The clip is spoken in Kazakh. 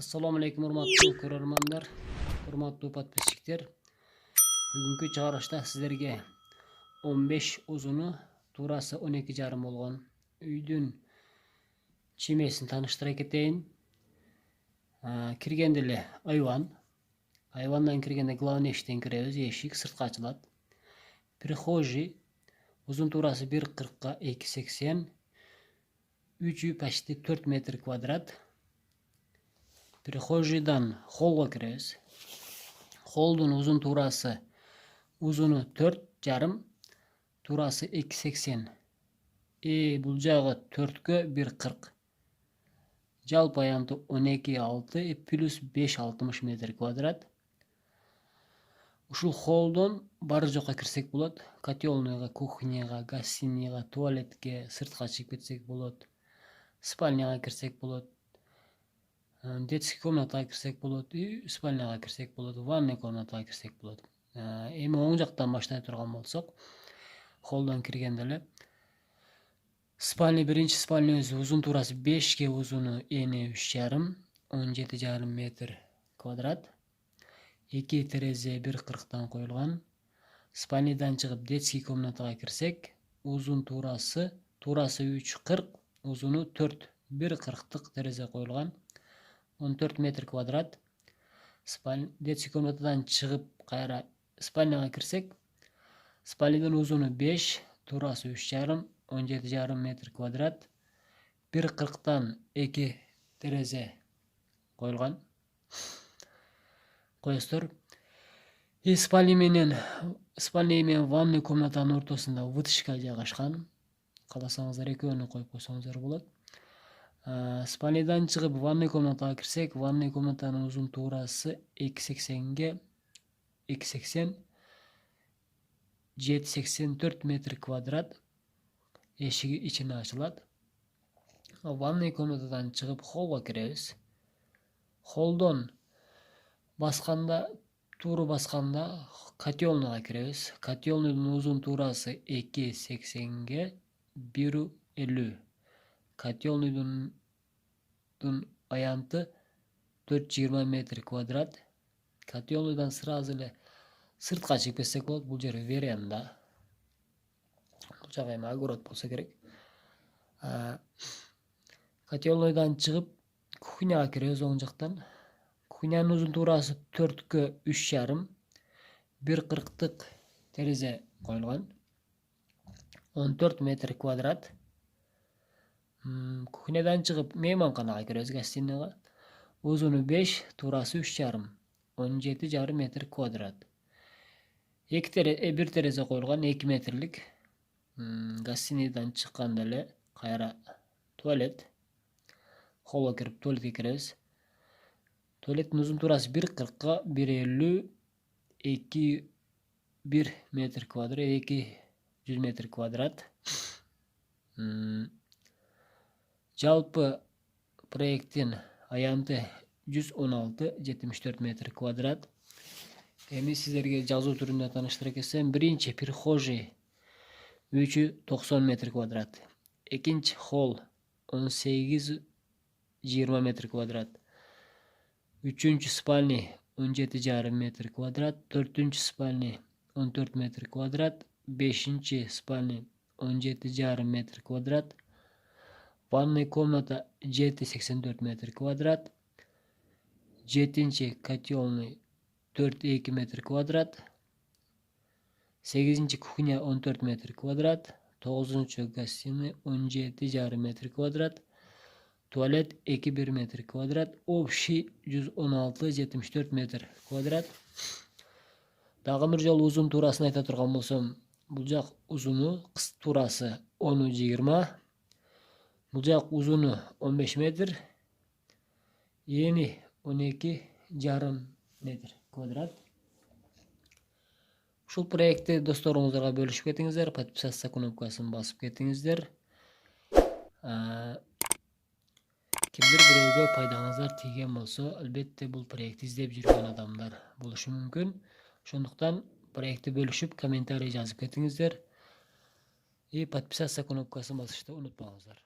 Assalomu alaykum hurmatli ko'rarmanlar, hurmatli podpisчиктер. Bugungi chig'arishda sizlarga 15 uzuni, turasi 12,5 bo'lgan uydun chimesini tanishtirib ketayin. Kirgandile ayvon. Ayvondan kirganda главный eshikdan kiramiz, eshik sirtqa ochiladi. Prixожий uzun turasi 1,40 ga 2,80, 3 почти 4 metr kvadrat. Prixожийdan холga kiramiz. Холдun uzun turasi uzuni 4,5, turasi 2,80. Bu jag'i 4 ga 1,40. Жалпы аянты 12,6 плюс 5,60 metr kvadrat. Ушул холдон бар жокко кирсек болот. Котелныйга, кухняга, гостиныйга, туалетке, сыртка чыгып кетсек болот. Спальняга кирсек болот. Детский комнатага кирсек болот, спальняга кирсек болот, ванный комнатага кирсек болот. Эми оң жактан баштай турган болсок, холдон киргенде эле спальня, биринчи спальнябыз uzun турасы 5 ге, uzunu ени 3,5, 17,5 metr kvadrat. 2 терезе 1,40дан коюлган. Спальнядан чыгып детский комнатага кирсек, uzun турасы 3,40, uzunu 4, 1,40 терезе коюлган. 14 metr kvadrat. Детский комнатадан чыгып кайра спальняга кирсек, спальнядан uzunu 5, турасы 3,5, 17,5 metr kvadrat. 1,40дан 2 терезе коюлган. Коёсуздар. Спальня менен ванный комнатанын ортосунда вытяжка жайгашкан. Кааласаңыздар экөөнү коюп койсоңуздар болот. Спальнядан чыгып ванный комнатага кирсек, ванный комнатанын uzun турасы 2,80 ге 2,80, 7,84 metr kvadrat. Эшиги ичине ачылат. Ванный комнатадан чыгып холго киребиз. Холдон туру басканда котелныйга киребиз. Котелныйдын uzun турасы 2,80 ге 1,50. Котелныйдын аянты 4,20 metr kvadrat. Котелныйдан сразу эле сыртка чыгып кетсек болот. Бул жер веранда. Бул жак эми огород болсо керек. Котелныйдан чыгып кухняга киребиз оң жактан. Кухнянын uzun турасы 4 ге 3,5, 1,40 терезе коюлган. 14 metr kvadrat. Кухнядан чыгып мейманканага киребиз, гостиныйга. Uzunu 5, турасы 3,5, 17,5 metr kvadrat. Bir терезе коюлган, 2 метрлик. Гостиныйдан чыкканда эле кайра туалет. Холго кирип туалетке киребиз. Туалеттин uzun турасы 1,40 ga 1,50, 1 metr kvadrat, 200 metr kvadrat. Жалпы проекттин аянты 116,74 metr kvadrat. Эми сиздерге жазуу түрүндө тааныштыра кетсем, биринчи прихожий 3,90 metr kvadrat. Экинчи холл 18,20 metr kvadrat. Үчүнчү спальня 17,5 metr kvadrat. Төртүнчү спальня 14 metr kvadrat. Бешинчи спальня 17,5 metr kvadrat. Ванный комната 7,84 metr kvadrat. Жетинчи котелный 4,2 metr kvadrat. Сегизинчи кухня 14 metr kvadrat. Тогузунчу гостиная 17,5 metr kvadrat. Tuvalet 2,1 metr kvadrat. Общий 116,74 metr kvadrat. Дагы бир жолу uzun турасын айта турган болсом, бул жак uzunu турасы 10,20. Бул жак uzunu 15 metr. Ени 12,5 metr kvadrat. Ушул проектти досторуңуздарга бөлүшүп кетиңиздер, подписаться кнопкасын басып кетиңиздер. Кимдир бирөөгө пайдаңыздар тийген болсо, албетте бул проектти издеп жүргөн адамдар болушу мүмкүн. Ошондуктан проектти бөлүшүп, комментарий жазып кетиңиздер. И подписаться кнопкасын басышты унутпаңыздар.